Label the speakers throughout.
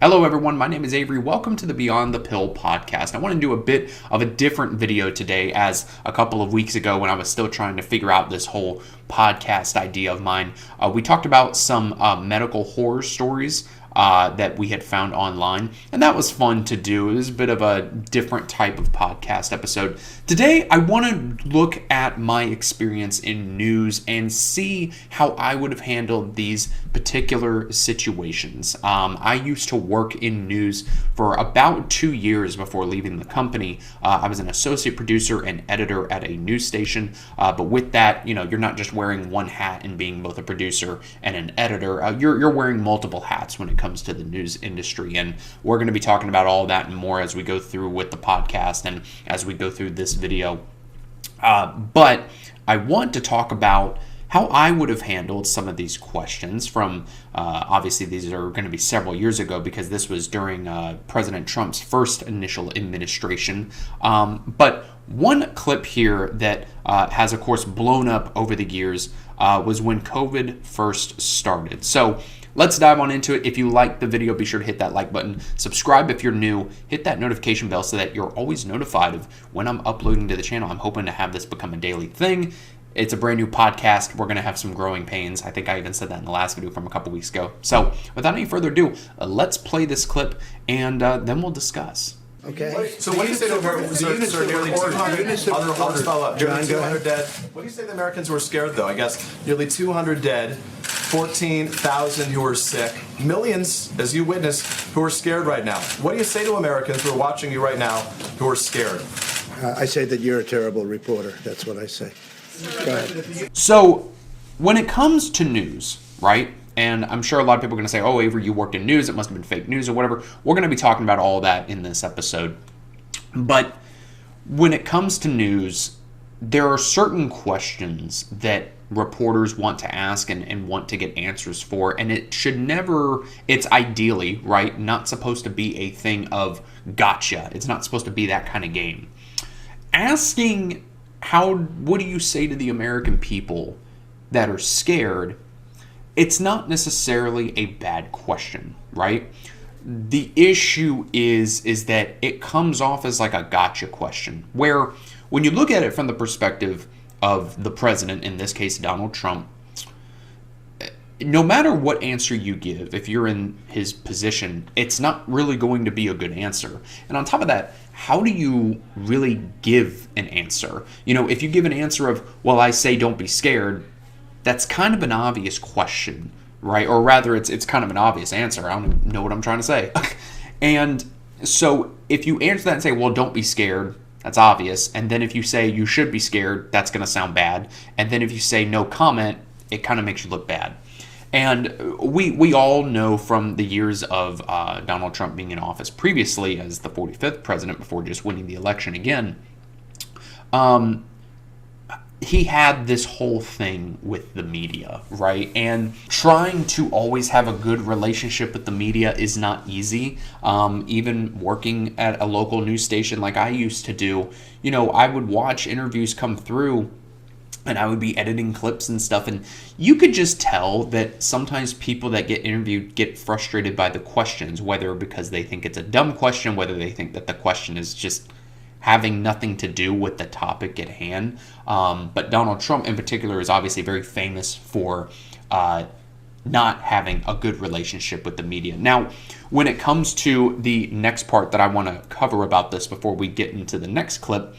Speaker 1: Hello everyone, my name is Avery. Welcome to the Beyond the Pill podcast. I want to do a bit of a different video today, as a couple of weeks ago when I was still trying to figure out this whole podcast idea of mine, we talked about some medical horror stories that we had found online, and that was fun to do. It was a bit of a different type of podcast episode. Today, I want to look at my experience in news and see how I would have handled these particular situations. I used to work in news for about 2 years before leaving the company. I was an associate producer and editor at a news station, but with that, you're not just wearing one hat and being both a producer and an editor. You're wearing multiple hats when it comes to the news industry, and we're going to be talking about all that and more as we go through with the podcast and as we go through this video. But I want to talk about how I would have handled some of these questions from, obviously these are going to be several years ago because this was during President Trump's first initial administration. But one clip here that has, of course, blown up over the years was when COVID first started. So let's dive on into it. If you like the video, be sure to hit that like button. Subscribe if you're new. Hit that notification bell so that you're always notified of when I'm uploading to the channel. I'm hoping to have this become a daily thing. It's a brand new podcast. We're going to have some growing pains. I think I even said that in the last video from a couple weeks ago. So without any further ado, let's play this clip and then we'll discuss.
Speaker 2: Okay. So what do you say to Americans who are nearly 200 dead? What do you say to Americans who are scared, though? I guess nearly 200 dead, 14,000 who are sick, millions, as you witness, who are scared right now. What do you say to Americans who are watching you right now who are scared?
Speaker 3: I say that you're a terrible reporter. That's what I say. Go ahead.
Speaker 1: So when it comes to news, right? And I'm sure a lot of people are going to say, oh, Avery, you worked in news. It must have been fake news or whatever. We're going to be talking about all that in this episode. But when it comes to news, there are certain questions that reporters want to ask and want to get answers for. And it should never, it's ideally, right, not supposed to be a thing of gotcha. It's not supposed to be that kind of game. Asking what do you say to the American people that are scared? It's not necessarily a bad question, right? The issue is that it comes off as like a gotcha question, where when you look at it from the perspective of the president, in this case Donald Trump, no matter what answer you give, if you're in his position, it's not really going to be a good answer. And on top of that, how do you really give an answer? If you give an answer of, well, I say don't be scared, that's kind of an obvious question, right? Or rather, it's kind of an obvious answer. I don't even know what I'm trying to say. And so if you answer that and say, well, don't be scared, that's obvious. And then if you say you should be scared, that's going to sound bad. And then if you say no comment, it kind of makes you look bad. And we all know from the years of Donald Trump being in office previously as the 45th president before just winning the election again, he had this whole thing with the media, right? And trying to always have a good relationship with the media is not easy. Even working at a local news station like I used to do, I would watch interviews come through and I would be editing clips and stuff, and you could just tell that sometimes people that get interviewed get frustrated by the questions, whether because they think it's a dumb question, whether they think that the question is just having nothing to do with the topic at hand. But Donald Trump in particular is obviously very famous for not having a good relationship with the media. Now, when it comes to the next part that I want to cover about this before we get into the next clip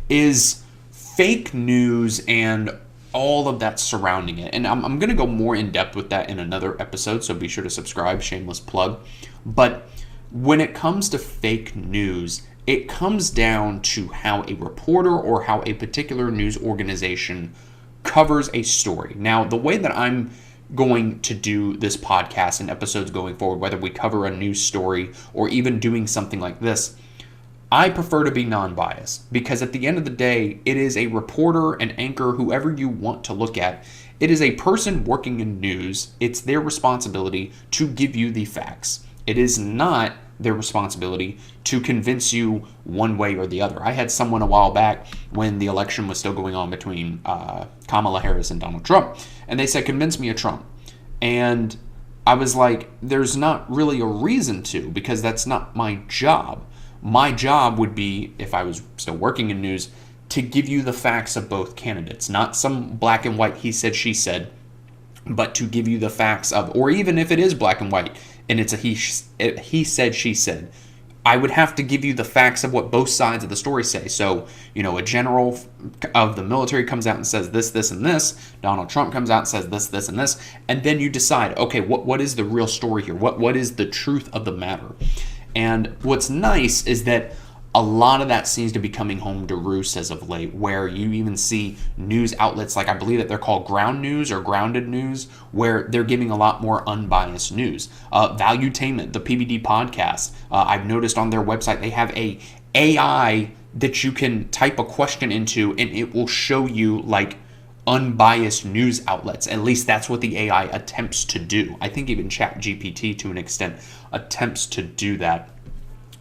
Speaker 1: is fake news and all of that surrounding it. And I'm going to go more in depth with that in another episode, so be sure to subscribe, shameless plug. But when it comes to fake news, it comes down to how a reporter or how a particular news organization covers a story. Now, the way that I'm going to do this podcast and episodes going forward, whether we cover a news story or even doing something like this, I prefer to be non-biased, because at the end of the day, it is a reporter, an anchor, whoever you want to look at. It is a person working in news. It's their responsibility to give you the facts. It is not their responsibility to convince you one way or the other. I had someone a while back when the election was still going on between Kamala Harris and Donald Trump, and they said, convince me of Trump. And I was like, there's not really a reason to, because that's not my job. My job would be, if I was still working in news, to give you the facts of both candidates, not some black and white he said, she said, but to give you the facts of, or even if it is black and white and it's a he said, she said, I would have to give you the facts of what both sides of the story say. So, a general of the military comes out and says this, this, and this. Donald Trump comes out and says this, this, and this. And then you decide, okay, what is the real story here? What is the truth of the matter? And what's nice is that a lot of that seems to be coming home to roost as of late, where you even see news outlets like, I believe that they're called ground news or grounded news, where they're giving a lot more unbiased news. Valuetainment, the PBD podcast, I've noticed on their website they have a AI that you can type a question into and it will show you like unbiased news outlets. At least that's what the AI attempts to do. I think even ChatGPT to an extent attempts to do that.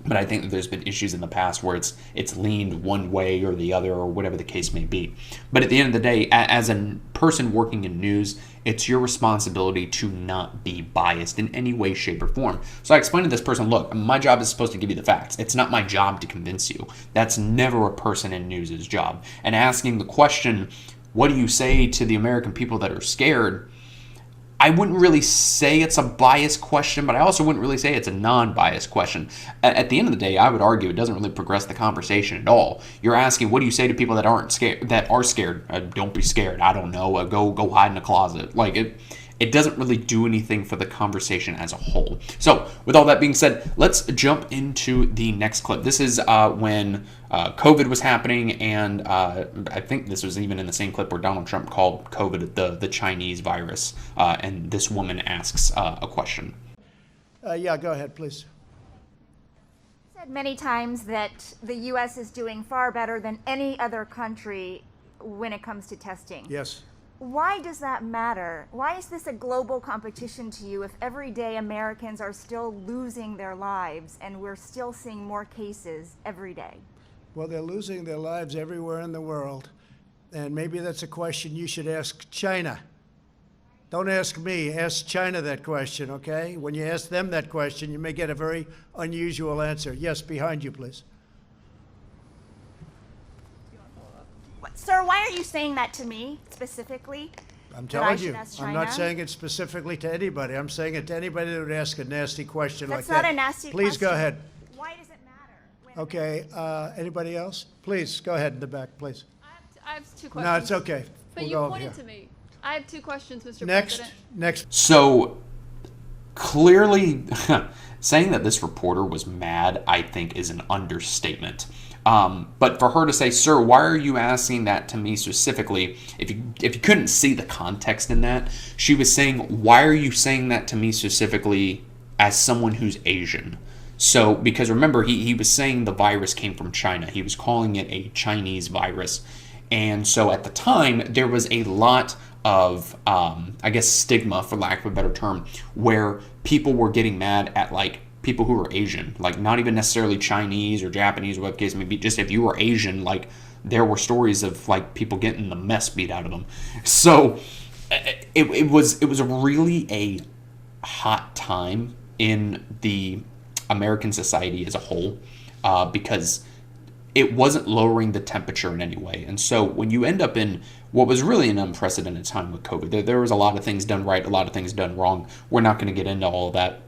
Speaker 1: But I think that there's been issues in the past where it's leaned one way or the other, or whatever the case may be. But at the end of the day, as a person working in news, it's your responsibility to not be biased in any way, shape, or form. So I explained to this person, look, my job is supposed to give you the facts. It's not my job to convince you. That's never a person in news' job. And asking the question, what do you say to the American people that are scared? I wouldn't really say it's a biased question, but I also wouldn't really say it's a non-biased question. At the end of the day, I would argue it doesn't really progress the conversation at all. You're asking, what do you say to people that aren't scared? That are scared? Don't be scared. I don't know. Go hide in a closet. Like it doesn't really do anything for the conversation as a whole. So, with all that being said, let's jump into the next clip. This is when COVID was happening, and I think this was even in the same clip where Donald Trump called COVID the Chinese virus, and this woman asks a question.
Speaker 3: Yeah, go ahead, please.
Speaker 4: Said many times that the U.S. is doing far better than any other country when it comes to testing.
Speaker 3: Yes.
Speaker 4: Why does that matter? Why is this a global competition to you if every day Americans are still losing their lives and we're still seeing more cases every day?
Speaker 3: Well, they're losing their lives everywhere in the world. And maybe that's a question you should ask China. Don't ask me, ask China that question, okay? When you ask them that question, you may get a very unusual answer. Yes, behind you, please.
Speaker 4: Sir, why are you saying that to me specifically?
Speaker 3: I'm telling you,
Speaker 4: ask
Speaker 3: I'm not
Speaker 4: China?
Speaker 3: saying it specifically to anybody. I'm saying it to anybody that would ask a nasty question like
Speaker 4: That's
Speaker 3: that.
Speaker 4: not a nasty
Speaker 3: Please
Speaker 4: question.
Speaker 3: go ahead.
Speaker 4: Why does it matter?
Speaker 3: Okay, anybody else? Please, go ahead in the back, please.
Speaker 5: I have two questions.
Speaker 3: No, it's okay.
Speaker 5: But
Speaker 3: We'll
Speaker 5: you
Speaker 3: go over
Speaker 5: pointed
Speaker 3: here.
Speaker 5: to me. I have two questions, Mr.
Speaker 3: Next,
Speaker 5: President.
Speaker 1: So clearly, saying that this reporter was mad, I think, is an understatement. But for her to say, sir, why are you asking that to me specifically? If you couldn't see the context in that, she was saying, why are you saying that to me specifically as someone who's Asian? So, because remember, he was saying the virus came from China. He was calling it a Chinese virus. And so at the time, there was a lot of, I guess, stigma, for lack of a better term, where people were getting mad at, like, people who were Asian, like not even necessarily Chinese or Japanese or whatever the case may be, just if you were Asian, like there were stories of like people getting the mess beat out of them. So it was really a hot time in the American society as a whole, because it wasn't lowering the temperature in any way. And so when you end up in what was really an unprecedented time with COVID, there was a lot of things done right, a lot of things done wrong. We're not going to get into all of that.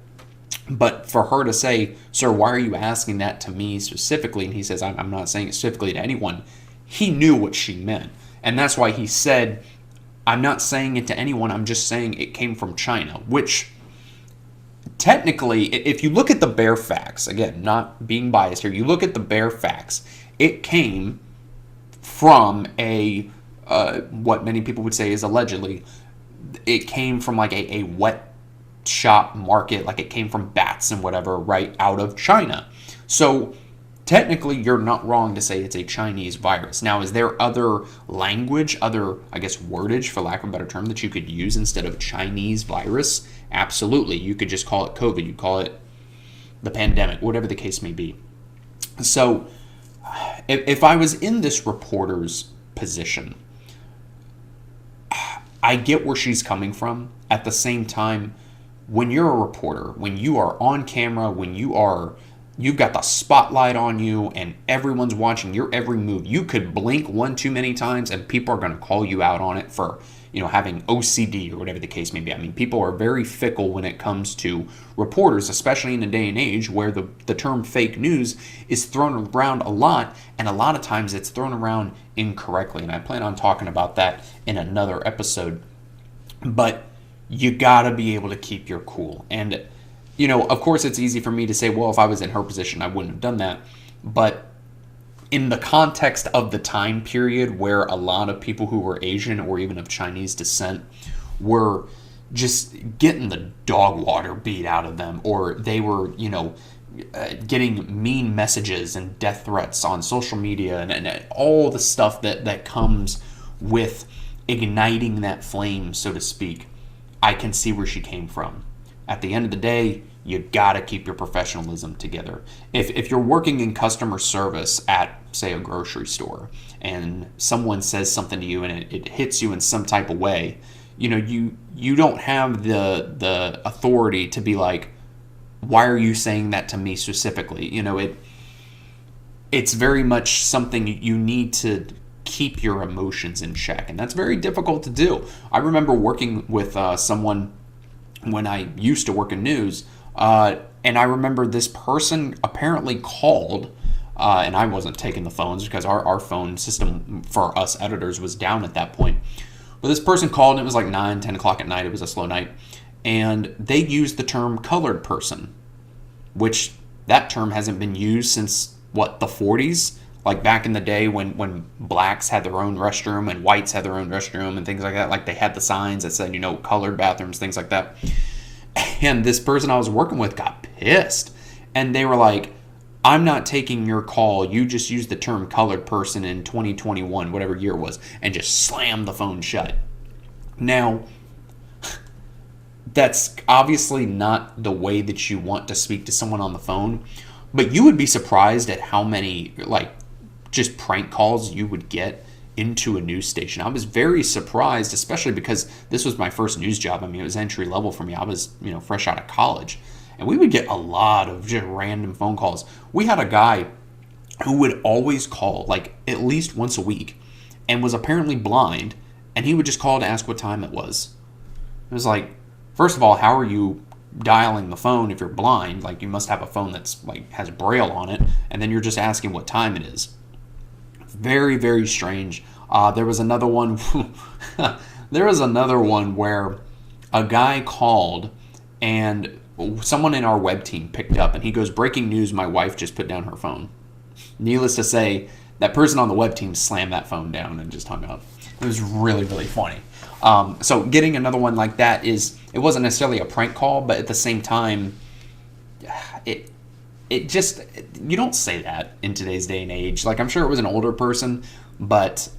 Speaker 1: But for her to say, sir, why are you asking that to me specifically? And he says, I'm not saying it specifically to anyone. He knew what she meant. And that's why he said, I'm not saying it to anyone. I'm just saying it came from China, which technically, if you look at the bare facts, again, not being biased here, you look at the bare facts, it came from what many people would say is allegedly, it came from like a wet shop market, like it came from bats and whatever, right out of China. So technically you're not wrong to say it's a Chinese virus. Now, is there other language, other, I guess, wordage, for lack of a better term, that you could use instead of Chinese virus? Absolutely. You could just call it COVID. You call it the pandemic, whatever the case may be. So if I was in this reporter's position, I get where she's coming from. At the same time, when you're a reporter, when you are on camera, you've got the spotlight on you and everyone's watching your every move. You could blink one too many times and people are going to call you out on it for, having OCD or whatever the case may be. I mean, people are very fickle when it comes to reporters, especially in a day and age where the term fake news is thrown around a lot, and a lot of times it's thrown around incorrectly. And I plan on talking about that in another episode. But you got to be able to keep your cool. And of course, it's easy for me to say, well, if I was in her position, I wouldn't have done that. But in the context of the time period where a lot of people who were Asian or even of Chinese descent were just getting the dog water beat out of them, or they were, getting mean messages and death threats on social media and all the stuff that comes with igniting that flame, so to speak, I can see where she came from. At the end of the day, you got to keep your professionalism together. If you're working in customer service at, say, a grocery store, and someone says something to you and it hits you in some type of way, you don't have the authority to be like, why are you saying that to me specifically? It's very much something you need to keep your emotions in check, and that's very difficult to do. I remember working with someone when I used to work in news, and I remember this person apparently called, and I wasn't taking the phones because our phone system for us editors was down at that point. But this person called, and it was like 9, 10 o'clock at night. It was a slow night. And they used the term colored person, which that term hasn't been used since, the 40s? Like back in the day when blacks had their own restroom and whites had their own restroom and things like that. Like they had the signs that said, colored bathrooms, things like that. And this person I was working with got pissed. And they were like, I'm not taking your call. You just used the term colored person in 2021, whatever year it was, and just slammed the phone shut. Now, that's obviously not the way that you want to speak to someone on the phone, but you would be surprised at how many, just prank calls you would get into a news station. I was very surprised, especially because this was my first news job. I mean, it was entry level for me. I was, fresh out of college. And we would get a lot of just random phone calls. We had a guy who would always call, at least once a week, and was apparently blind, and he would just call to ask what time it was. It was like, first of all, how are you dialing the phone if you're blind? You must have a phone that's, has Braille on it, and then you're just asking what time it is. Very, very strange. There was another one. There was another one where a guy called, and someone in our web team picked up, and he goes, "Breaking news, my wife just put down her phone." Needless to say, that person on the web team slammed that phone down and just hung up. It was really, really funny. So getting another one like that it wasn't necessarily a prank call, but at the same time, it just, you don't say that in today's day and age. I'm sure it was an older person, but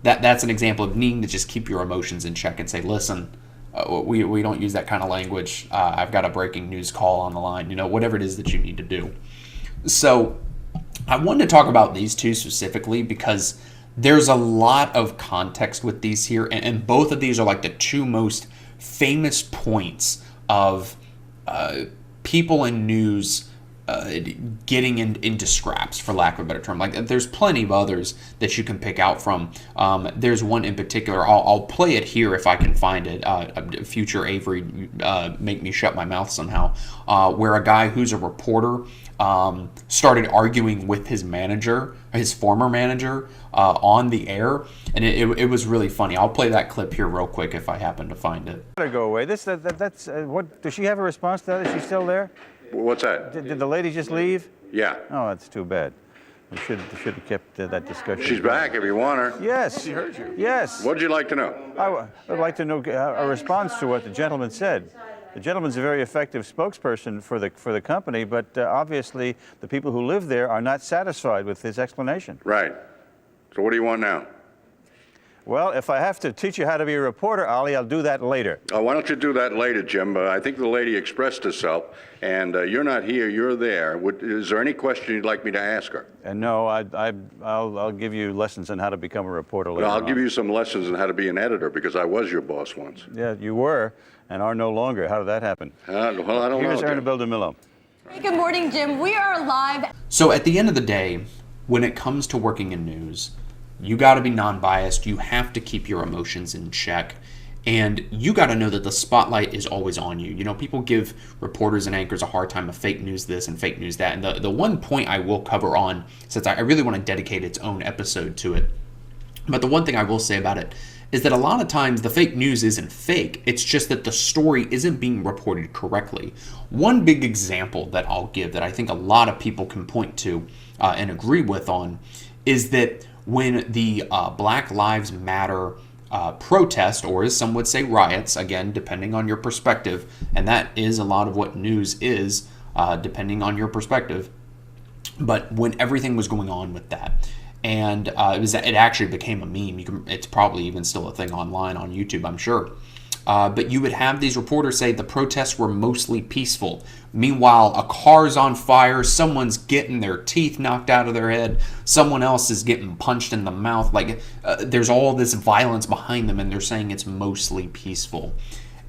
Speaker 1: that's an example of needing to just keep your emotions in check and say, listen, we don't use that kind of language. I've got a breaking news call on the line, whatever it is that you need to do. So I wanted to talk about these two specifically because there's a lot of context with these here, and both of these are the two most famous points of people in news getting into scraps, for lack of a better term. There's plenty of others that you can pick out from. There's one in particular. I'll play it here if I can find it. Future Avery, make me shut my mouth somehow. Where a guy who's a reporter started arguing with his manager, his former manager, on the air, and it was really funny. I'll play that clip here real quick if I happen to find it.
Speaker 6: Go away. That's what. Does she have a response to that? Is she still there?
Speaker 7: What's that?
Speaker 6: Did the lady just leave?
Speaker 7: Yeah.
Speaker 6: Oh, that's too bad. We should have kept that discussion.
Speaker 7: She's back if you want her.
Speaker 6: Yes.
Speaker 2: She heard you.
Speaker 6: Yes.
Speaker 7: What'd you like to know?
Speaker 6: I would like to know a response to what the gentleman said. The gentleman's a very effective spokesperson for the company, but obviously the people who live there are not satisfied with his explanation.
Speaker 7: Right. So what do you want now?
Speaker 6: Well, if I have to teach you how to be a reporter, Ollie, I'll do that later.
Speaker 7: Why don't you do that later, Jim? I think the lady expressed herself, and you're not here, you're there. Is there any question you'd like me to ask her?
Speaker 6: And no, I'll give you lessons on how to become a reporter later
Speaker 7: I'll
Speaker 6: on.
Speaker 7: give you some lessons on how to be an editor, because I was your boss once.
Speaker 6: Yeah, you were, and are no longer. How did that happen?
Speaker 7: Well, I don't know.
Speaker 6: Here's Aaron
Speaker 7: Jim.
Speaker 6: Bildemillo.
Speaker 8: Hey, good morning, Jim. We are live.
Speaker 1: So at the end of the day, when it comes to working in news, you got to be non-biased. You have to keep your emotions in check. And you got to know that the spotlight is always on you. You know, people give reporters and anchors a hard time of fake news this and fake news that. And the one point I will cover on, since I really want to dedicate its own episode to it, but the one thing I will say about it is that a lot of times the fake news isn't fake. It's just that the story isn't being reported correctly. One big example that I'll give that I think a lot of people can point to and agree with on is that when the Black Lives Matter protest, or as some would say riots, again, depending on your perspective, and that is a lot of what news is, depending on your perspective, but when everything was going on with that, and it actually became a meme. It's probably even still a thing online on YouTube, I'm sure. But you would have these reporters say the protests were mostly peaceful. Meanwhile, a car's on fire, someone's getting their teeth knocked out of their head, someone else is getting punched in the mouth. Like there's all this violence behind them, and they're saying it's mostly peaceful.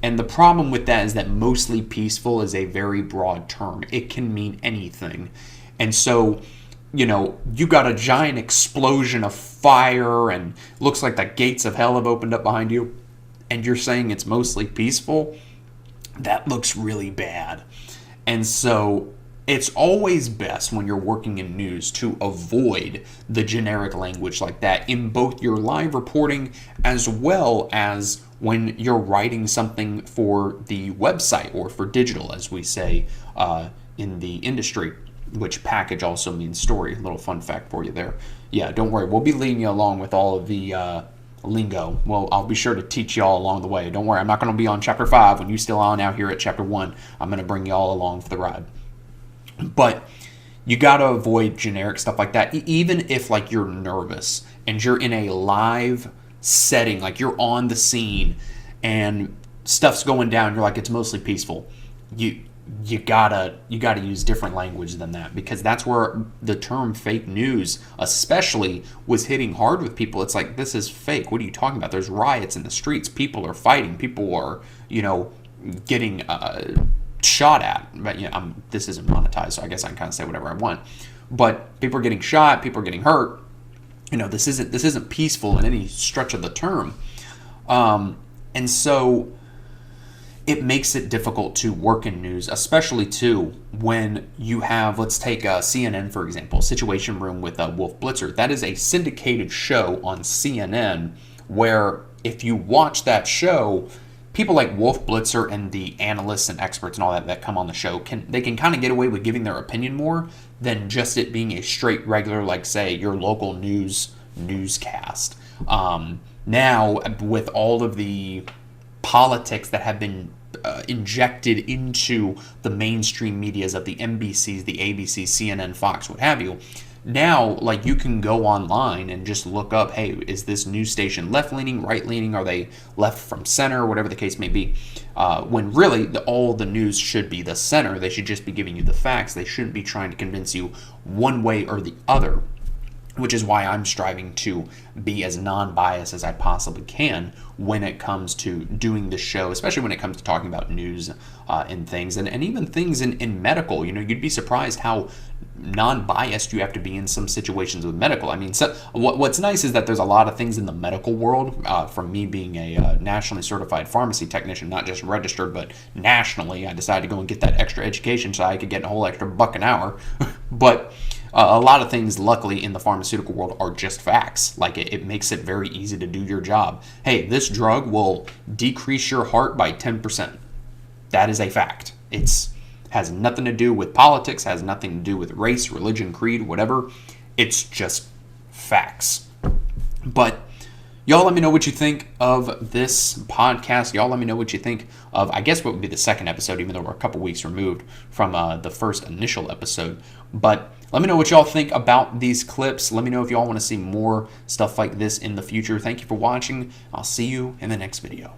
Speaker 1: And the problem with that is that mostly peaceful is a very broad term. It can mean anything. And so, you know, you got a giant explosion of fire and looks like the gates of hell have opened up behind you, and you're saying it's mostly peaceful. That looks really bad. And so it's always best when you're working in news to avoid the generic language like that in both your live reporting as well as when you're writing something for the website or for digital, as we say in the industry, which package also means story. A little fun fact for you there. Yeah, don't worry. We'll be leading you along with all of the lingo. Well, I'll be sure to teach you all along the way. Don't worry, I'm not going to be on chapter 5 when you still on out here at chapter 1. I'm going to bring you all along for the ride. But you got to avoid generic stuff like that. Even if like you're nervous and you're in a live setting, like you're on the scene and stuff's going down, you're like, it's mostly peaceful. You gotta use different language than that, because that's where the term fake news especially was hitting hard with people. It's like, this is fake. What are you talking about? There's riots in the streets. People are fighting. People are, you know, getting shot at. But you know, this isn't monetized, so I guess I can kind of say whatever I want. But people are getting shot. People are getting hurt. You know, this isn't peaceful in any stretch of the term. And so it makes it difficult to work in news, especially too when you have, let's take CNN for example, Situation Room with Wolf Blitzer. That is a syndicated show on CNN where if you watch that show, people like Wolf Blitzer and the analysts and experts and all that come on the show can kind of get away with giving their opinion more than just it being a straight regular, like say your local newscast. Now with all of the politics that have been injected into the mainstream medias of the NBCs, the ABCs, CNN, Fox, what have you. Now, like, you can go online and just look up, hey, is this news station left-leaning, right-leaning? Are they left from center, whatever the case may be? When really, all the news should be the center. They should just be giving you the facts. They shouldn't be trying to convince you one way or the other, which is why I'm striving to be as non-biased as I possibly can when it comes to doing the show, especially when it comes to talking about news and things, and even things in medical. You know, you'd be surprised how non-biased you have to be in some situations with medical. I mean, so what's nice is that there's a lot of things in the medical world, from me being a nationally certified pharmacy technician, not just registered, but nationally. I decided to go and get that extra education so I could get a whole extra $1 an hour. But a lot of things, luckily, in the pharmaceutical world are just facts. Like, it makes it very easy to do your job. Hey, this drug will decrease your heart by 10%. That is a fact. It's has nothing to do with politics, has nothing to do with race, religion, creed, whatever. It's just facts. But Y'all let me know what you think of this podcast. Y'all let me know what you think of, I guess, what would be the second episode, even though we're a couple weeks removed from the first initial episode. But let me know what y'all think about these clips. Let me know if y'all want to see more stuff like this in the future. Thank you for watching. I'll see you in the next video.